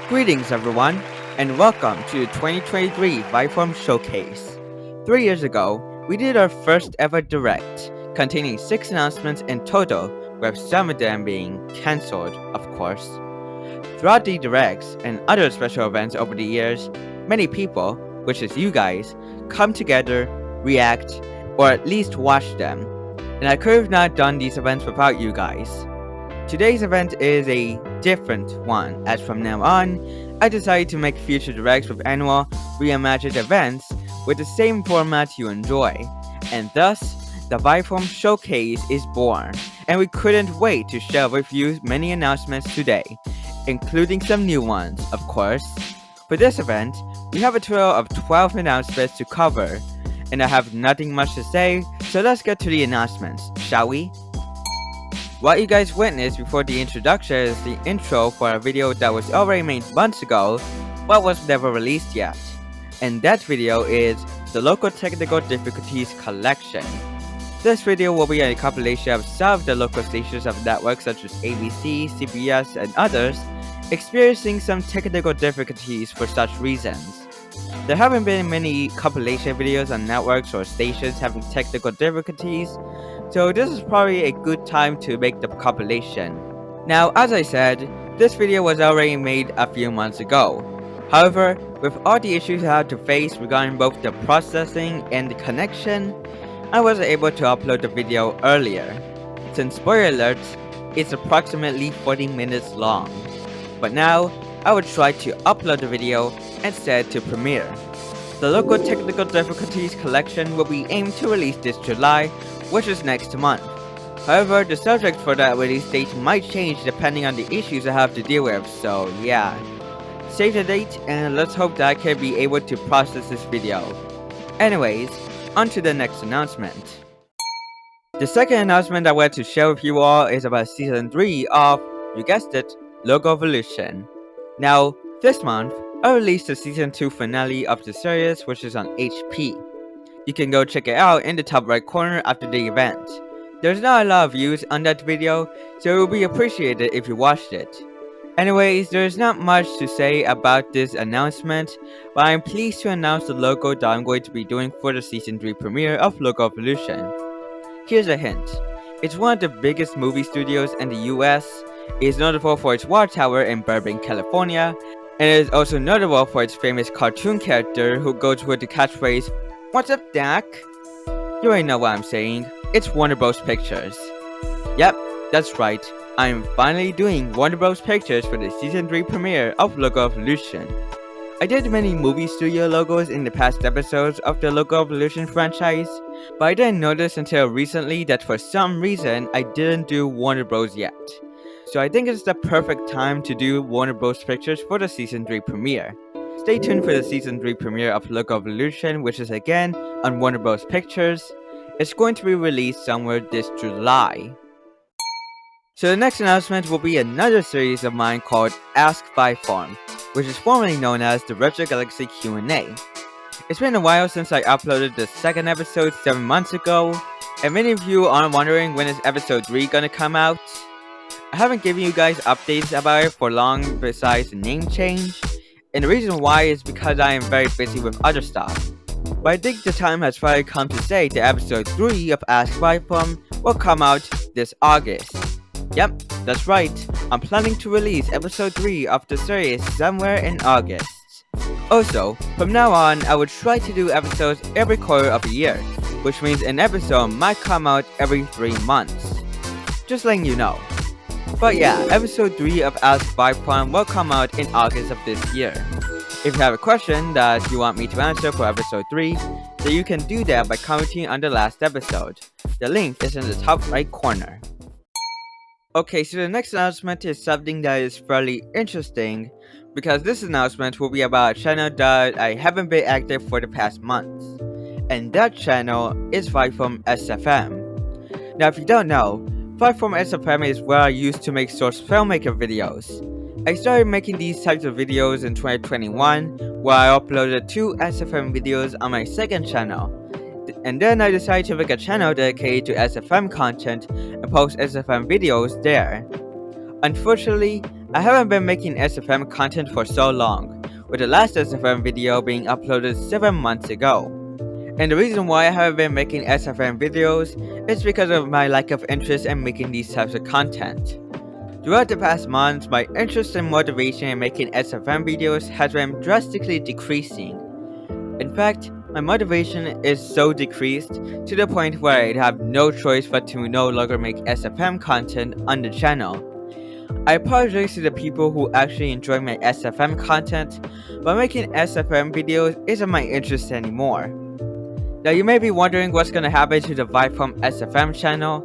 Greetings everyone, and welcome to the 2023 Vibeform Showcase. 3 years ago, we did our first ever direct, containing 6 announcements in total, with some of them being cancelled, of course. Throughout the directs and other special events over the years, many people, which is you guys, come together, react, or at least watch them. And I could have not done these events without you guys. Today's event is a different one, as from now on, I decided to make future directs with annual Reimagined events with the same format you enjoy, and thus, the Vibeform Showcase is born, and we couldn't wait to share with you many announcements today, including some new ones, of course. For this event, we have a total of 12 announcements to cover, and I have nothing much to say, so let's get to the announcements, shall we? What you guys witnessed before the introduction is the intro for a video that was already made months ago, but was never released yet. And that video is the Local Technical Difficulties Collection. This video will be a compilation of some of the local stations of networks such as ABC, CBS, and others, experiencing some technical difficulties for such reasons. There haven't been many compilation videos on networks or stations having technical difficulties, so this is probably a good time to make the compilation. Now, as I said, this video was already made a few months ago. However, with all the issues I had to face regarding both the processing and the connection, I wasn't able to upload the video earlier. Since spoiler alerts, it's approximately 40 minutes long. But now, I will try to upload the video instead to Premiere. The Local Technical Difficulties Collection will be aimed to release this July, which is next month. However, the subject for that release date might change depending on the issues I have to deal with, so yeah. Save the date and let's hope that I can be able to process this video. Anyways, on to the next announcement. The second announcement I want to share with you all is about Season 3 of, you guessed it, Logo Evolution. Now, this month, I released the Season 2 finale of the series, which is on HP. You can go check it out in the top right corner after the event. There's not a lot of views on that video, so it would be appreciated if you watched it. Anyways, there's not much to say about this announcement, but I'm pleased to announce the logo that I'm going to be doing for the Season 3 premiere of Logo Evolution. Here's a hint. It's one of the biggest movie studios in the US, it is notable for its watchtower in Burbank, California, and it is also notable for its famous cartoon character who goes with the catchphrase, "What's up, Dak?" You already know what I'm saying, it's Warner Bros. Pictures. Yep, that's right, I'm finally doing Warner Bros. Pictures for the Season 3 premiere of Logo Evolution. I did many movie studio logos in the past episodes of the Logo Evolution franchise, but I didn't notice until recently that for some reason I didn't do Warner Bros. Yet. So I think it's the perfect time to do Warner Bros. Pictures for the Season 3 premiere. Stay tuned for the Season 3 premiere of Logo Evolution, which is again on Warner Bros. Pictures. It's going to be released somewhere this July. So the next announcement will be another series of mine called Ask Vibeform, which is formerly known as the Retro Galaxy Q&A. It's been a while since I uploaded the second episode 7 months ago, and many of you are wondering when is episode 3 gonna come out. I haven't given you guys updates about it for long besides the name change, and the reason why is because I am very busy with other stuff. But I think the time has finally come to say that episode 3 of Ask Vibeform will come out this August. Yep, that's right, I'm planning to release episode 3 of the series somewhere in August. Also, from now on, I will try to do episodes every quarter of a year, which means an episode might come out every 3 months. Just letting you know. But yeah, episode 3 of Ask Vibeform will come out in August of this year. If you have a question that you want me to answer for episode 3, then you can do that by commenting on the last episode. The link is in the top right corner. Okay, so the next announcement is something that is fairly interesting, because this announcement will be about a channel that I haven't been active for the past months. And that channel is Vibeform SFM. Now if you don't know, Vibeform SFM is where I used to make source filmmaker videos. I started making these types of videos in 2021, where I uploaded 2 SFM videos on my second channel. And then I decided to make a channel dedicated to SFM content and post SFM videos there. Unfortunately, I haven't been making SFM content for so long, with the last SFM video being uploaded 7 months ago. And the reason why I haven't been making SFM videos is because of my lack of interest in making these types of content. Throughout the past months, my interest and motivation in making SFM videos has been drastically decreasing. In fact, my motivation is so decreased to the point where I'd have no choice but to no longer make SFM content on the channel. I apologize to the people who actually enjoy my SFM content, but making SFM videos isn't my interest anymore. Now you may be wondering what's gonna happen to the Vibeform SFM channel.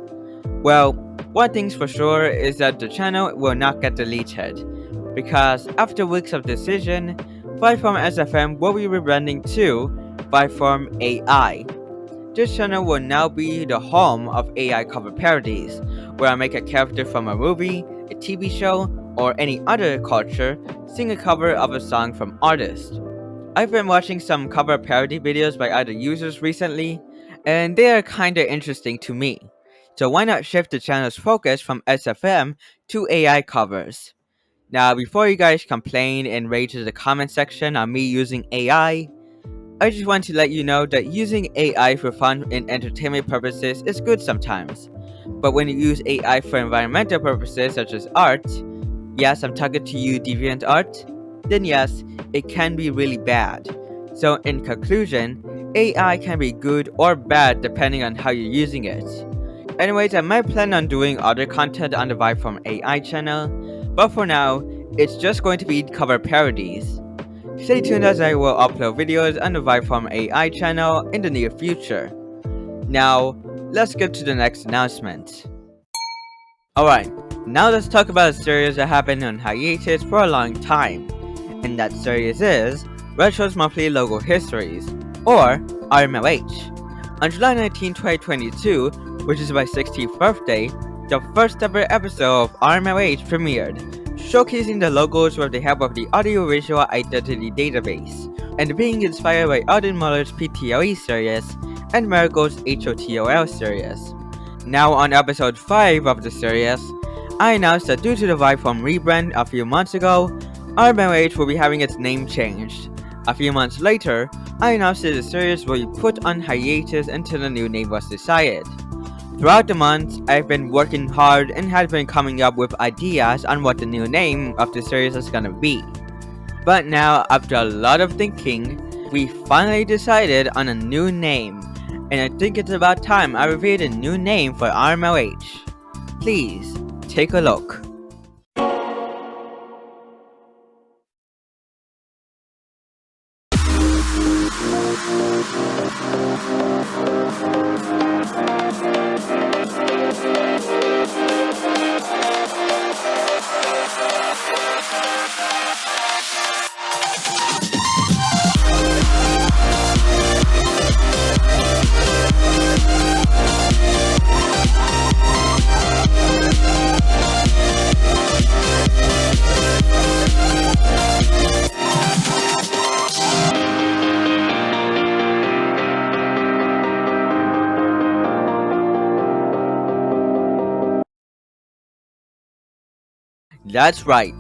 Well, one thing's for sure is that the channel will not get deleted, because after weeks of decision, Vibeform SFM will be rebranding to Vibeform AI. This channel will now be the home of AI cover parodies, where I make a character from a movie, a TV show, or any other culture sing a cover of a song from artists. I've been watching some cover parody videos by other users recently, and they are kinda interesting to me. So why not shift the channel's focus from SFM to AI covers? Now, before you guys complain and rage in the comment section on me using AI, I just want to let you know that using AI for fun and entertainment purposes is good sometimes. But when you use AI for environmental purposes such as art, yes, I'm talking to you DeviantArt, then yes, it can be really bad. So in conclusion, AI can be good or bad depending on how you're using it. Anyways, I might plan on doing other content on the Vibeform AI channel, but for now, it's just going to be cover parodies. Stay tuned as I will upload videos on the Vibeform AI channel in the near future. Now, let's get to the next announcement. Alright, now let's talk about a series that have been on hiatus for a long time, and that series is Retro's Monthly Logo Histories, or RMLH. On July 19, 2022, which is my 16th birthday, the first ever episode of RMLH premiered, showcasing the logos with the help of the Audiovisual Identity Database, and being inspired by Alden Muller's PTLE series and Marigold's HOTOL series. Now on episode 5 of the series, I announced that due to the Vibeform rebrand a few months ago, RMLH will be having its name changed. A few months later, I announced that the series will be put on hiatus until the new name was decided. Throughout the months, I've been working hard and have been coming up with ideas on what the new name of the series is gonna be. But now, after a lot of thinking, we finally decided on a new name, and I think it's about time I revealed a new name for RMLH. Please, take a look. That's right.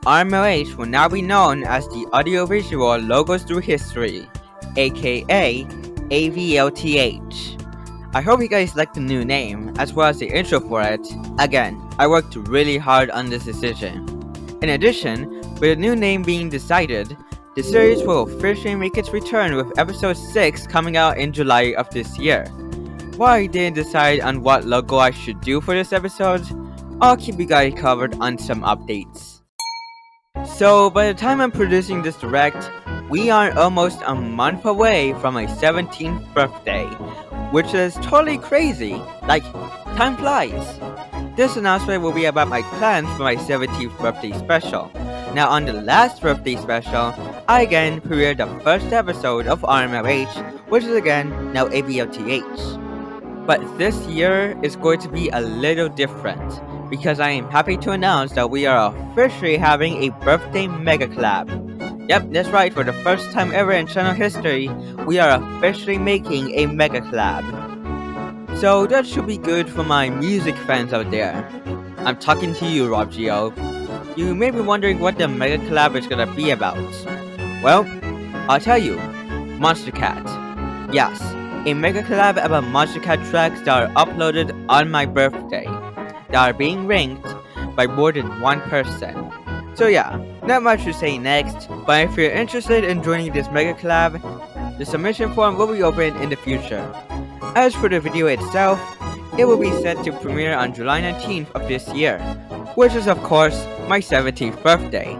RMLH will now be known as the Audiovisual Logos Through History, aka AVLTH. I hope you guys like the new name, as well as the intro for it. Again, I worked really hard on this decision. In addition, with the new name being decided, the series will officially make its return with episode 6 coming out in July of this year. While I didn't decide on what logo I should do for this episode, I'll keep you guys covered on some updates. So by the time I'm producing this direct, we are almost a month away from my 17th birthday, which is totally crazy. Like, time flies. This announcement will be about my plans for my 17th birthday special. Now on the last birthday special, I again premiered the first episode of RMLH, which is again now AVLTH. But this year is going to be a little different, because I am happy to announce that we are officially having a birthday mega collab. Yep, that's right, for the first time ever in channel history, we are officially making a mega collab. So that should be good for my music fans out there. I'm talking to you, Rob Gio. You may be wondering what the mega collab is gonna be about. Well, I'll tell you. Monstercat. Yes, a mega collab about Monstercat tracks that are uploaded on my birthday, that are being ranked by more than one person. So yeah, not much to say next, but if you're interested in joining this mega collab, the submission form will be open in the future. As for the video itself, it will be set to premiere on July 19th of this year, which is of course my 17th birthday.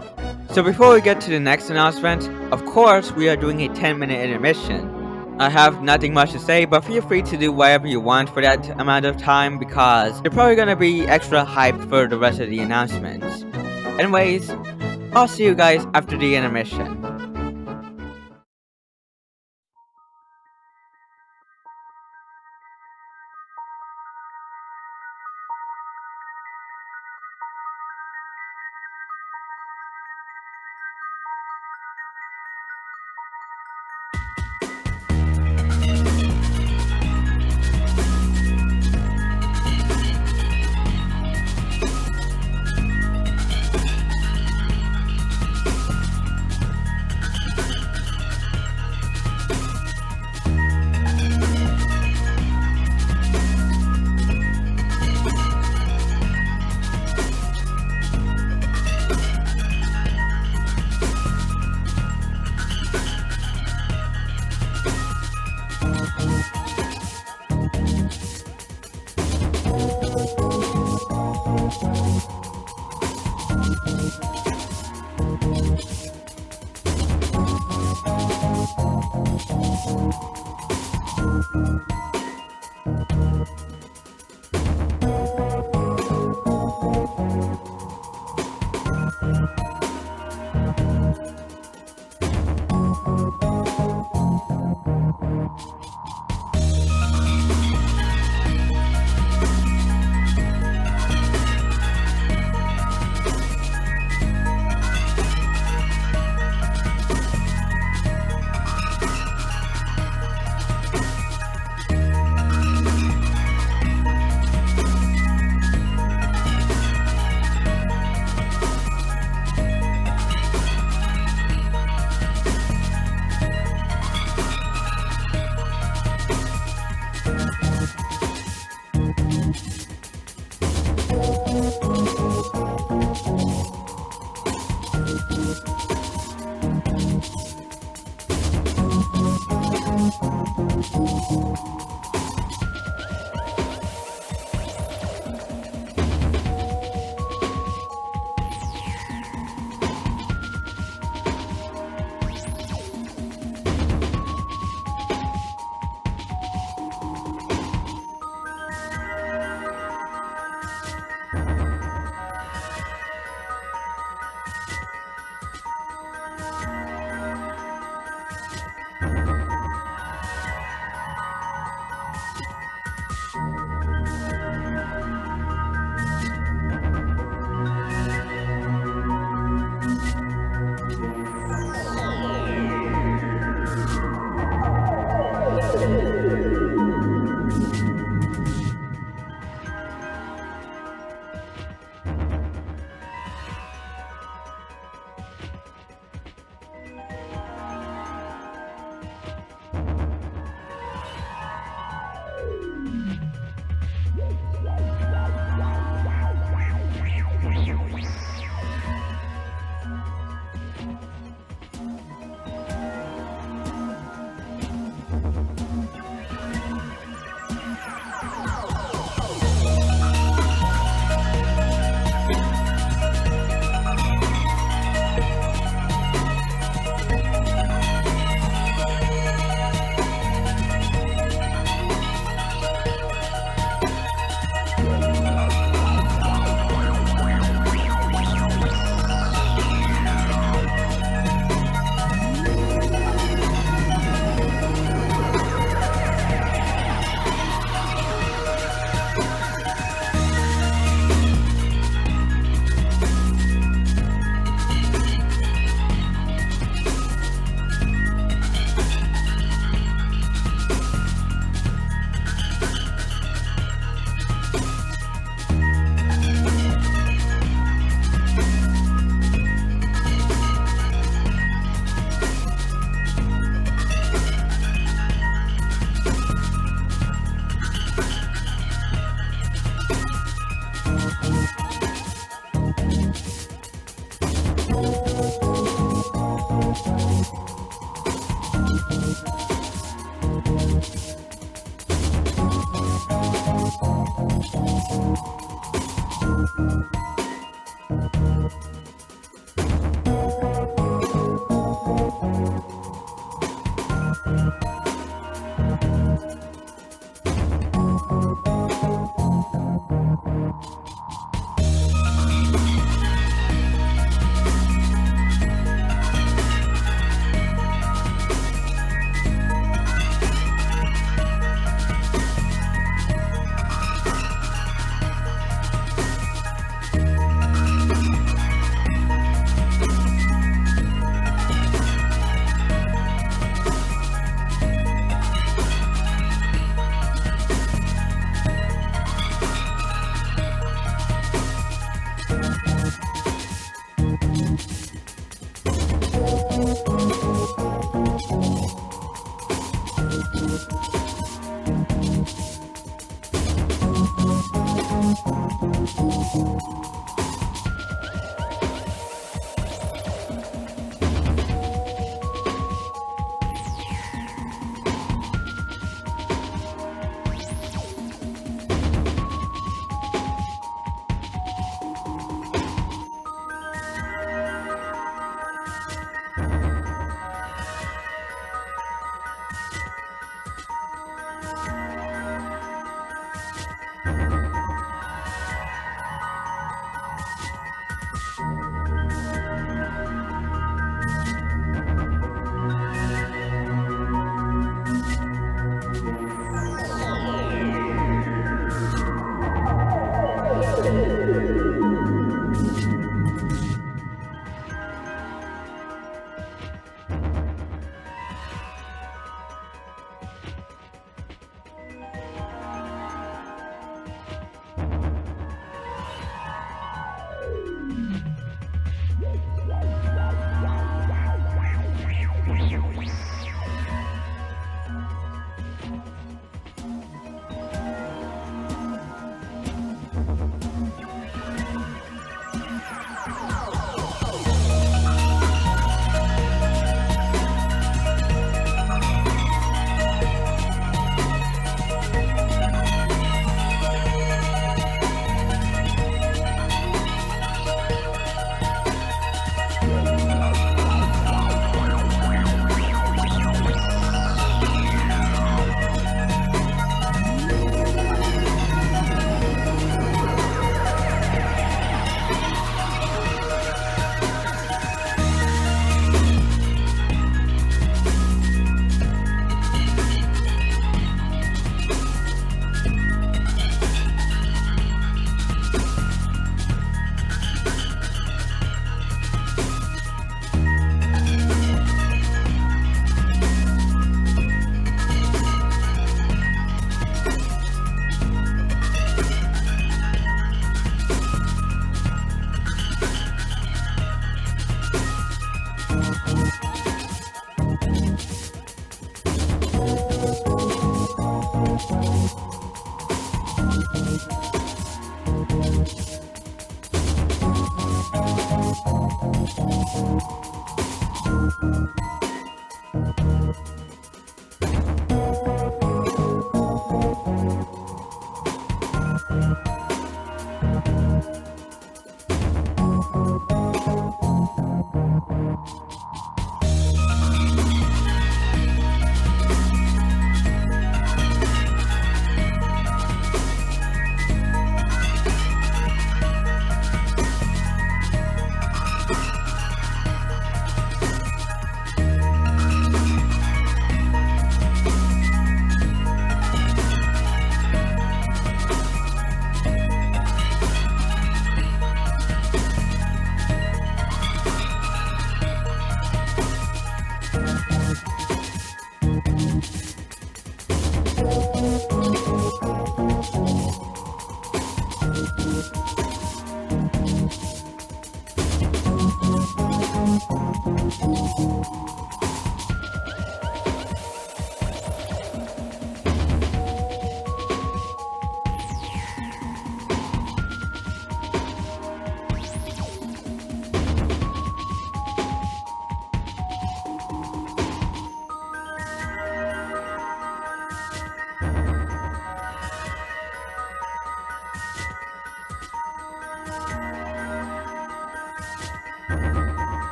So before we get to the next announcement, of course we are doing a 10-minute intermission. I have nothing much to say, but feel free to do whatever you want for that amount of time because you're probably gonna be extra hyped for the rest of the announcements. Anyways, I'll see you guys after the intermission.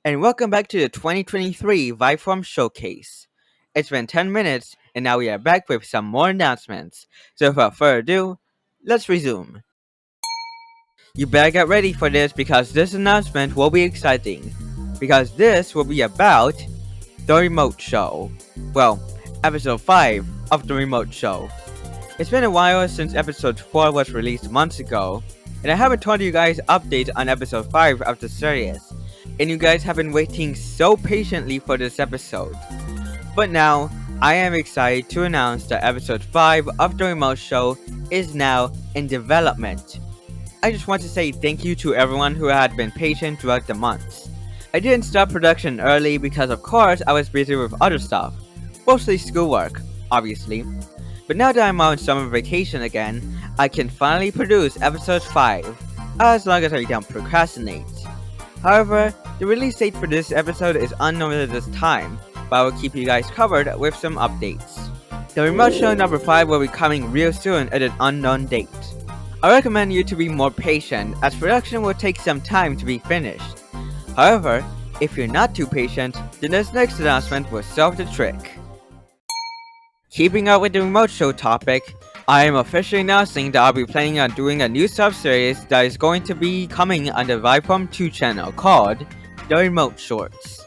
and welcome back to the 2023 Vibeform Showcase. It's been 10 minutes, and now we are back with some more announcements. So without further ado, let's resume. You better get ready for this because this announcement will be exciting. Because this will be about the remote show. Well, episode 5 of the remote show. It's been a while since episode 4 was released months ago, and I haven't told you guys updates on episode 5 of the series, and you guys have been waiting so patiently for this episode. But now, I am excited to announce that episode 5 of the remote show is now in development. I just want to say thank you to everyone who had been patient throughout the months. I didn't start production early because of course I was busy with other stuff, mostly schoolwork, obviously. But now that I'm on summer vacation again, I can finally produce episode 5, as long as I don't procrastinate. However, the release date for this episode is unknown at this time, but I will keep you guys covered with some updates. The remote show number 5 will be coming real soon at an unknown date. I recommend you to be more patient, as production will take some time to be finished. However, if you're not too patient, then this next announcement will solve the trick. Keeping up with the remote show topic, I am officially announcing that I'll be planning on doing a new sub-series that is going to be coming on the Vibeform 2 channel called The Remote Shorts.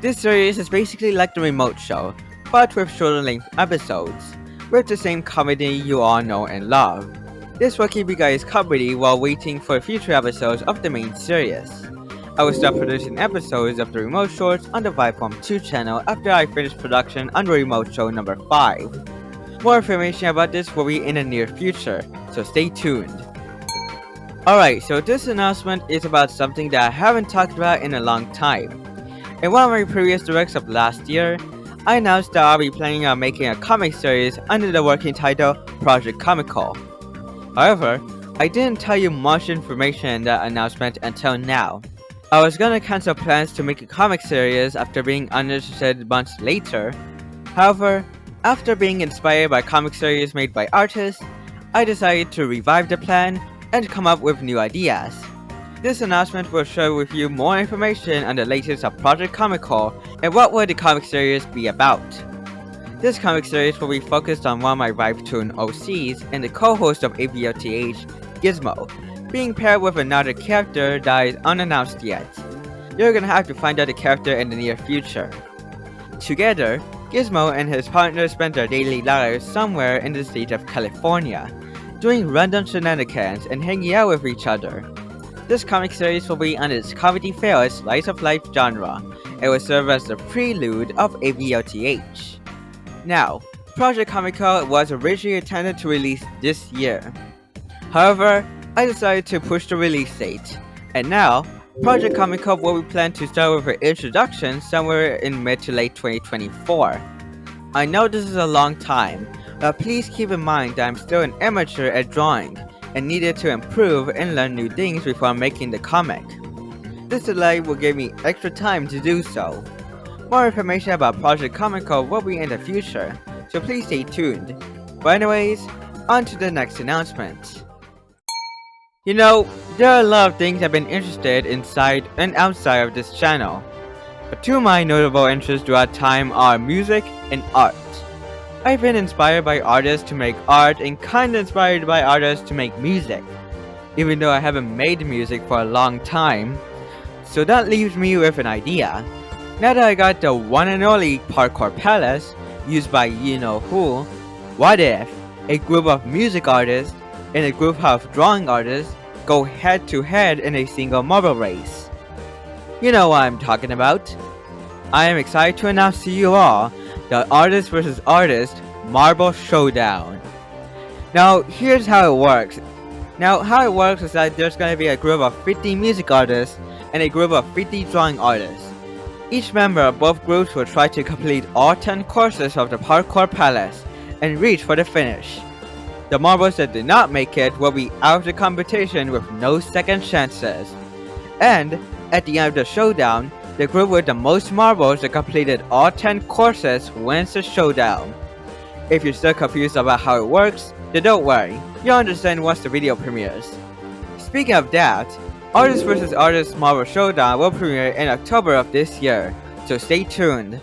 This series is basically like the remote show, but with shorter length episodes, with the same comedy you all know and love. This will keep you guys company while waiting for future episodes of the main series. I will start producing episodes of the remote shorts on the Vibeform 2 channel after I finish production on the remote show number 5. More information about this will be in the near future, so stay tuned. Alright, so this announcement is about something that I haven't talked about in a long time. In one of my previous directs of last year, I announced that I'll be planning on making a comic series under the working title Project Comical. However, I didn't tell you much information in that announcement until now. I was gonna cancel plans to make a comic series after being uninterested months later. However, after being inspired by comic series made by artists, I decided to revive the plan and come up with new ideas. This announcement will share with you more information on the latest of Project Comical and what will the comic series be about. This comic series will be focused on one of my Vibetoon OCs and the co-host of AVOTH, Gizmo, being paired with another character that is unannounced yet. You're gonna have to find out the character in the near future. Together, Gizmo and his partner spend their daily lives somewhere in the state of California, doing random shenanigans and hanging out with each other. This comic series will be on its comedy-filled slice-of-life genre and will serve as the prelude of AVOTH. Now, Project Comical was originally intended to release this year. However, I decided to push the release date, and now, Project Comical will be planned to start with an introduction somewhere in mid to late 2024. I know this is a long time, but please keep in mind that I'm still an amateur at drawing, and needed to improve and learn new things before making the comic. This delay will give me extra time to do so. More information about Project Comical will be in the future, so please stay tuned. But anyways, on to the next announcement. You know, there are a lot of things I've been interested inside and outside of this channel. But two of my notable interests throughout time are music and art. I've been inspired by artists to make art and kinda inspired by artists to make music, even though I haven't made music for a long time. So that leaves me with an idea. Now that I got the one and only parkour palace, used by you-know-who, what if a group of music artists and a group of drawing artists go head to head in a single marble race? You know what I'm talking about. I am excited to announce to you all the Artist vs Artist Marble Showdown. Now, here's how it works. How it works is that there's gonna be a group of 50 music artists and a group of 50 drawing artists. Each member of both groups will try to complete all 10 courses of the parkour palace and reach for the finish. The marbles that do not make it will be out of the competition with no second chances. And, at the end of the showdown, the group with the most marbles that completed all 10 courses wins the showdown. If you're still confused about how it works, then don't worry, you'll understand once the video premieres. Speaking of that, Artist vs. Artist Marvel Showdown will premiere in October of this year, so stay tuned.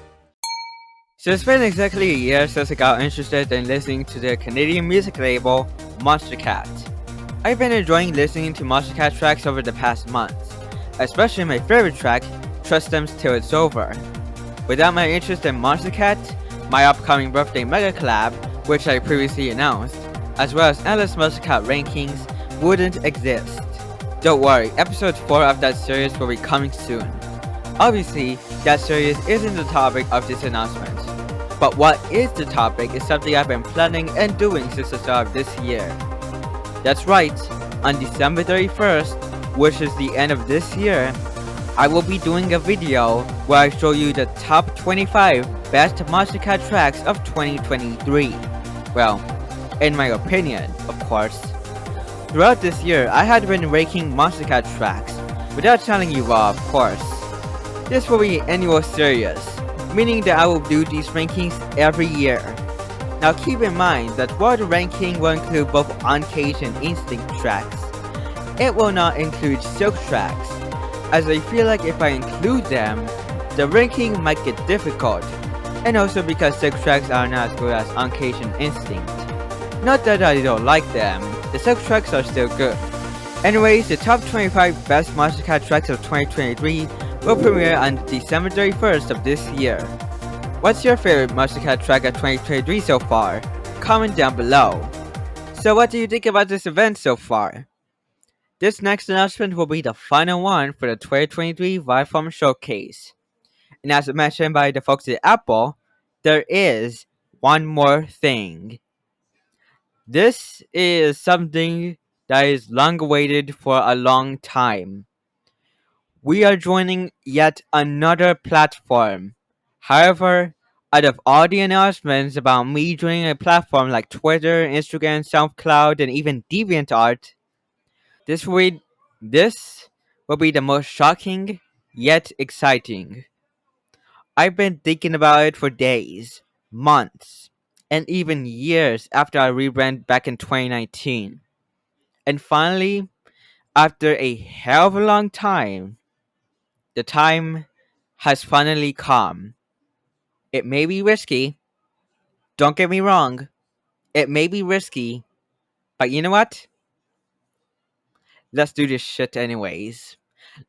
So it's been exactly a year since I got interested in listening to the Canadian music label Monstercat. I've been enjoying listening to Monstercat tracks over the past months, especially my favorite track, Trust Them Till It's Over. Without my interest in Monstercat, my upcoming birthday mega collab, which I previously announced, as well as endless Monstercat rankings, wouldn't exist. Don't worry, episode 4 of that series will be coming soon. Obviously, that series isn't the topic of this announcement, but what is the topic is something I've been planning and doing since the start of this year. That's right, on December 31st, which is the end of this year, I will be doing a video where I show you the top 25 best Monstercat tracks of 2023. Well, in my opinion, of course. Throughout this year, I had been ranking Monstercat tracks, without telling you all, of course. This will be an annual series, meaning that I will do these rankings every year. Now keep in mind that while the ranking will include both Uncaged and Instinct tracks, it will not include Silk tracks, as I feel like if I include them, the ranking might get difficult, and also because Silk tracks are not as good as Uncaged and Instinct. Not that I don't like them, the Silk tracks are still good. Anyways, the top 25 best Monstercat tracks of 2023 will premiere on December 31st of this year. What's your favorite Monstercat track of 2023 so far? Comment down below. So what do you think about this event so far? This next announcement will be the final one for the 2023 Vibeform Showcase. And as mentioned by the folks at Apple, there is one more thing. This is something that is long awaited for a long time. We are joining yet another platform. However, out of all the announcements about me joining a platform like Twitter, Instagram, SoundCloud, and even DeviantArt, this will be the most shocking yet exciting. I've been thinking about it for days, months, and even years after I rebranded back in 2019. And finally, after a hell of a long time, the time has finally come. It may be risky, don't get me wrong, it may be risky, but you know what? Let's do this shit anyways.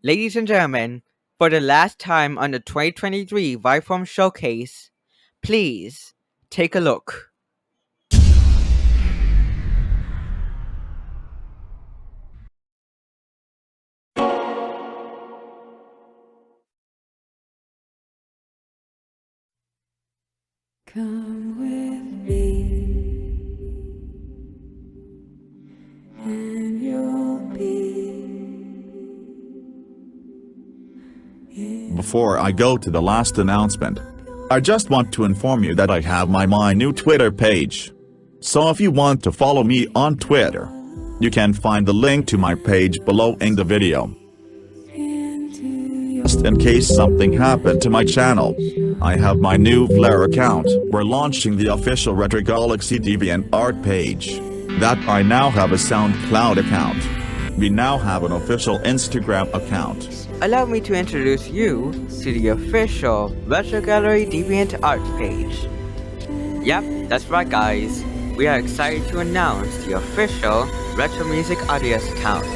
Ladies and gentlemen, for the last time on the 2023 Vibeform Showcase, please take a look. Come with me, and you'll be. Before I go to the last announcement, I just want to inform you that I have my new Twitter page. So if you want to follow me on Twitter, you can find the link to my page below in the video. Just in case something happened to my channel, I have my new Flare account. We're launching the official Retro Galaxy DeviantArt page. That I now have a SoundCloud account. We now have an official Instagram account. Allow me to introduce you to the official Retro Gallery DeviantArt page. Yep, that's right guys. We are excited to announce the official Retro Music Audios account.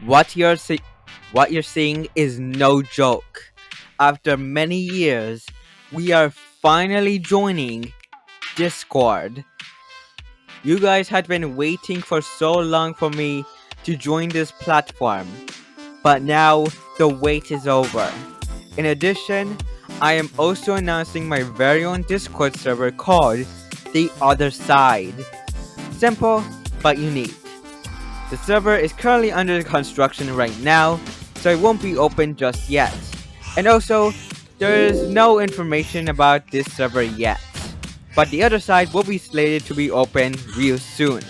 What you're seeing is no joke. After many years, we are finally joining Discord. You guys had been waiting for so long for me to join this platform, but now the wait is over. In addition, I am also announcing my very own Discord server called The Other Side. Simple, but unique. The server is currently under construction right now, so it won't be open just yet. And also, there is no information about this server yet. But the other side will be slated to be open real soon.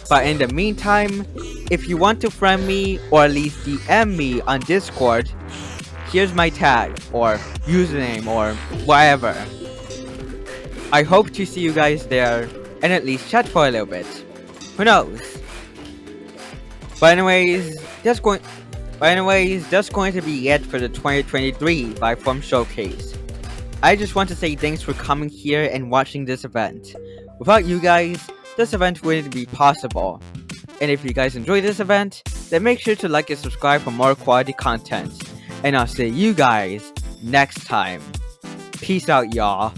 But in the meantime, if you want to friend me or at least DM me on Discord, here's my tag or username or whatever. I hope to see you guys there and at least chat for a little bit. Who knows? But anyways, that's going to be it for the 2023 Vibeform Showcase. I just want to say thanks for coming here and watching this event. Without you guys, this event wouldn't be possible. And if you guys enjoy this event, then make sure to like and subscribe for more quality content. And I'll see you guys next time. Peace out, y'all.